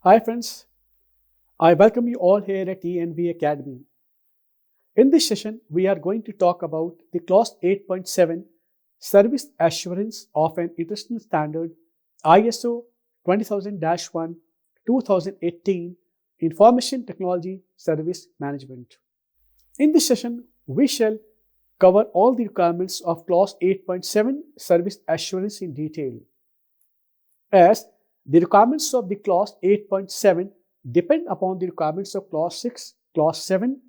Hi friends, I welcome you all here at ENV Academy. In this session, we are going to talk about the Clause 8.7 Service Assurance of an International Standard ISO 20000-1 2018 Information Technology Service Management. In this session, we shall cover all the requirements of Clause 8.7 Service Assurance in detail. As the requirements of the Clause 8.7 depend upon the requirements of Clause 6, Clause 7,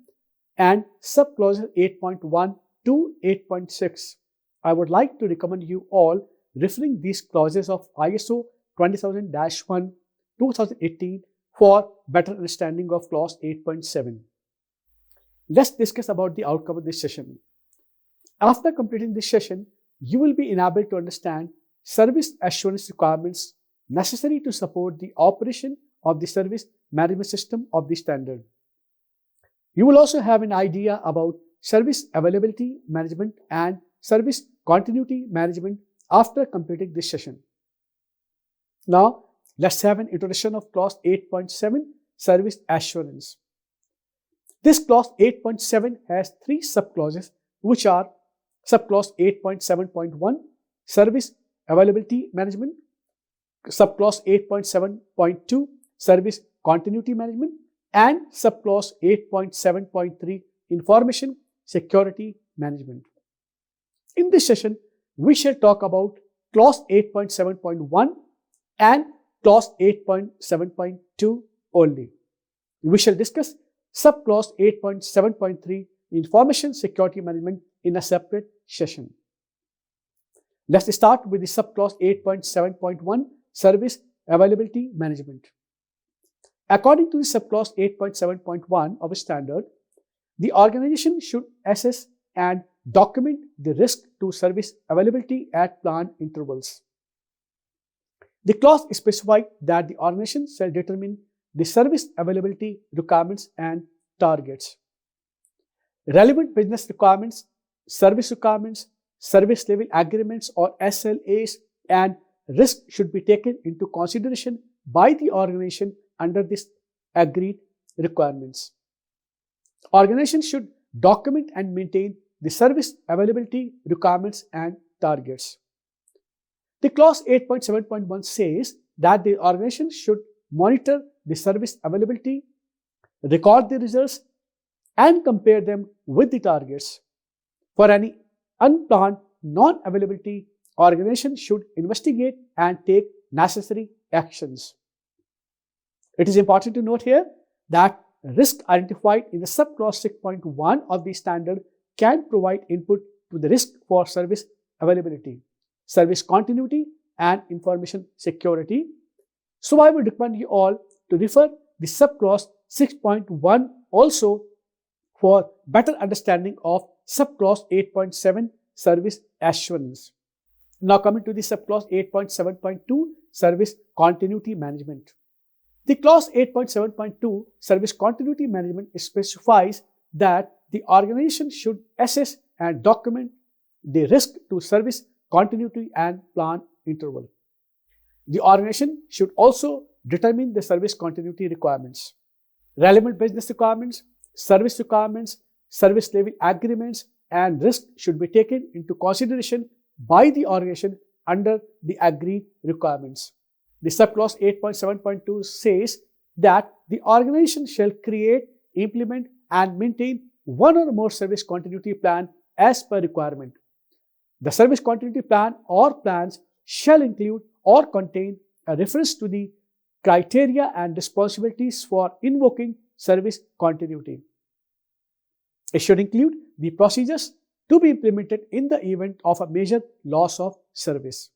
and subclauses 8.1 to 8.6. I would like to recommend you all referring these clauses of ISO 20000-1 2018 for better understanding of Clause 8.7. Let's discuss about the outcome of this session. After completing this session, you will be enabled to understand service assurance requirements necessary to support the operation of the service management system of the standard. You will also have an idea about service availability management and service continuity management after completing this session. Now, let's have an introduction of Clause 8.7 Service Assurance. This Clause 8.7 has three subclauses, which are Subclause 8.7.1 Service Availability Management, Subclause 8.7.2 Service Continuity Management, and Subclause 8.7.3 Information Security Management. In this session, we shall talk about Clause 8.7.1 and Clause 8.7.2 only. We shall discuss Subclause 8.7.3 Information Security Management in a separate session. Let's start with the Subclause 8.7.1 Service Availability Management. According to the Subclause 8.7.1 of a standard, the organization should assess and document the risk to service availability at planned intervals. The clause specifies that the organization shall determine the service availability requirements and targets. Relevant business requirements, service level agreements or SLAs, and risk should be taken into consideration by the organization under these agreed requirements. Organizations should document and maintain the service availability requirements and targets. The Clause 8.7.1 says that the organization should monitor the service availability, record the results, and compare them with the targets. For any unplanned non-availability, organization should investigate and take necessary actions. It is important to note here that risk identified in the subclause 6.1 of the standard can provide input to the risk for service availability, service continuity, and information security. So I would recommend you all to refer the subclause 6.1 also for better understanding of subclause 8.7 Service Assurance. Now coming to the subclause 8.7.2 Service Continuity Management. The clause 8.7.2 Service Continuity Management specifies that the organization should assess and document the risk to service continuity and plan interval. The organization should also determine the service continuity requirements. Relevant business requirements, service level agreements, and risk should be taken into consideration by the organization under the agreed requirements. The subclause 8.7.2 says that the organization shall create, implement, and maintain one or more service continuity plan as per requirement. The service continuity plan or plans shall include or contain a reference to the criteria and responsibilities for invoking service continuity. It should include the procedures to be implemented in the event of a major loss of service.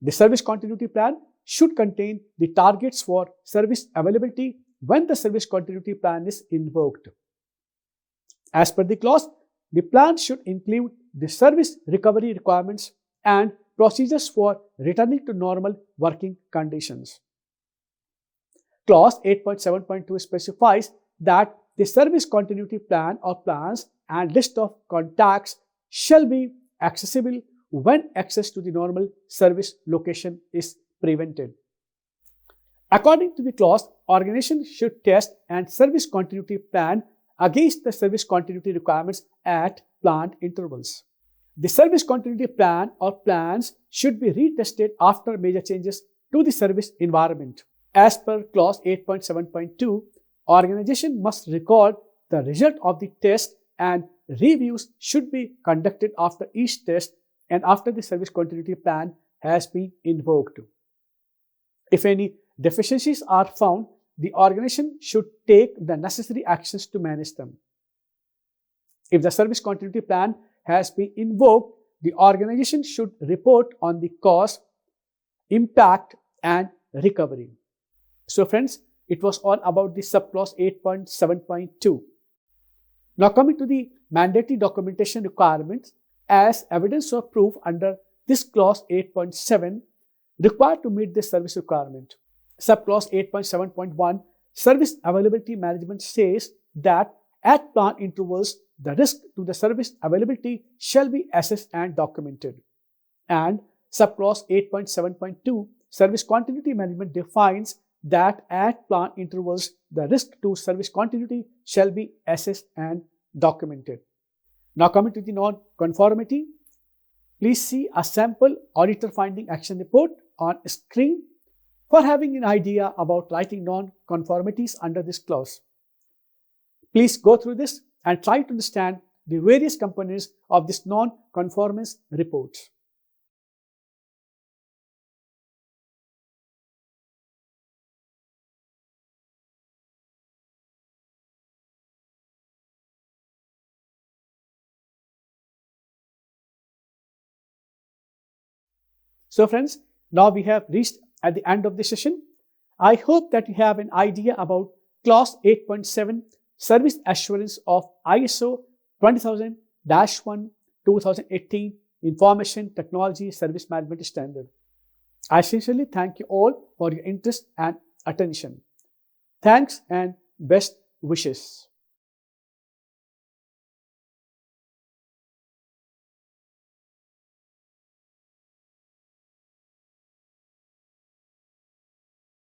The service continuity plan should contain the targets for service availability when the service continuity plan is invoked. As per the clause, the plan should include the service recovery requirements and procedures for returning to normal working conditions. Clause 8.7.2 specifies that the service continuity plan or plans and list of contacts shall be accessible when access to the normal service location is prevented. According to the clause, organization should test and service continuity plan against the service continuity requirements at planned intervals. The service continuity plan or plans should be retested after major changes to the service environment. As per clause 8.7.2, organization must record the result of the test and reviews should be conducted after each test and after the service continuity plan has been invoked. If any deficiencies are found, the organization should take the necessary actions to manage them. If the service continuity plan has been invoked, the organization should report on the cause, impact, and recovery. So friends, it was all about the subclause 8.7.2. Now coming to the mandatory documentation requirements, as evidence of proof under this clause 8.7 required to meet this service requirement. Subclause 8.7.1 service availability management says that at planned intervals, the risk to the service availability shall be assessed and documented. And subclause 8.7.2 service continuity management defines that at planned intervals, the risk to service continuity shall be assessed and documented. Now coming to the non-conformity, please see a sample auditor finding action report on screen for having an idea about writing non-conformities under this clause. Please go through this and try to understand the various components of this non-conformance report. So friends, now we have reached at the end of the session. I hope that you have an idea about clause 8.7 service assurance of ISO 20000-1 2018 Information Technology Service Management Standard. I sincerely thank you all for your interest and attention. Thanks and best wishes.